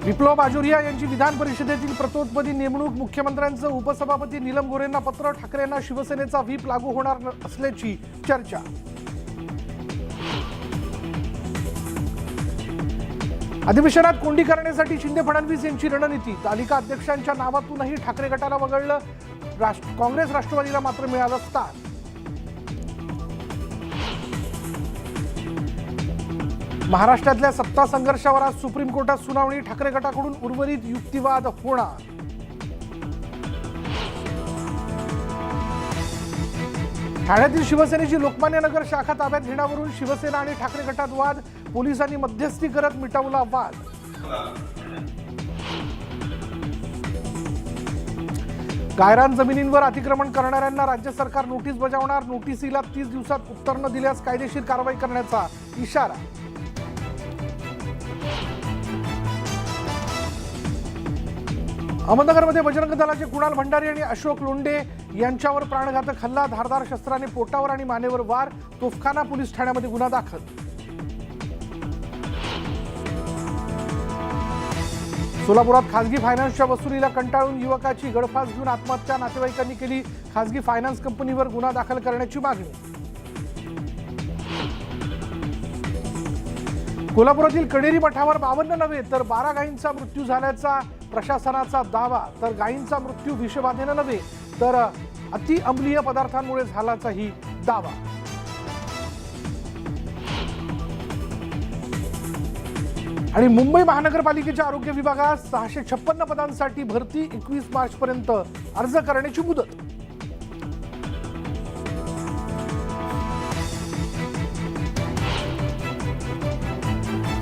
विप्लव बाजोरिया यांची विधान परिषदेतील प्रतोदपदी नेमणूक. मुख्यमंत्र्यांचं उपसभापती नीलम गोऱ्हेंना पत्र. ठाकरेंना शिवसेनेचा व्हीप लागू होणार असल्याची चर्चा. अधिवेशनात कोंडी करण्यासाठी शिंदे फडणवीस यांची रणनीती. तालिका अध्यक्षांच्या नावातूनही ठाकरे गटाला वगळलं. काँग्रेस राष्ट्रवादीला मात्र मिळालं स्थान. महाराष्ट्रातल्या सत्ता संघर्षावर आज सुप्रीम कोर्टात सुनावणी. ठाकरे गटाकडून उर्वरित युक्तिवाद होणार. ठाण्यातील शिवसेनेची लोकमान्य नगर शाखा ताब्यात घेण्यावरून शिवसेना आणि ठाकरे गटात वाद. पोलिसांनी मध्यस्थी करत मिटवला वाद. गायरान जमिनींवर अतिक्रमण करणाऱ्यांना राज्य सरकार नोटीस बजावणार. नोटिसीला 30 दिवसात उत्तर न दिल्यास कायदेशीर कारवाई करण्याचा इशारा. अहमदनगरमध्ये बजरंग दलाचे कुणाल भंडारी आणि अशोक लोंढे यांच्यावर प्राणघातक हल्ला. धारदार शस्त्राने पोटावर आणि मानेवर वार. तोफखाना पोलीस ठाण्यामध्ये गुन्हा दाखल. सोलापुरात खासगी फायनान्सच्या वसुलीला कंटाळून युवकाची गळफास घेऊन आत्महत्या. नातेवाईकांनी केली खासगी फायनान्स कंपनीवर गुन्हा दाखल करण्याची मागणी. कोल्हापुरातील कणेरी मठावर 52 नव्हे तर 12 गायींचा मृत्यू झाल्याचा प्रशासनाचा दावा. तर गायींचा मृत्यू विषबाधेनं नव्हे तर अति अम्लीय पदार्थांमुळे झाल्याचाही दावा. आणि मुंबई महानगरपालिकेच्या आरोग्य विभागात 656 पदांसाठी भरती. 21 मार्चपर्यंत अर्ज करण्याची मुदत.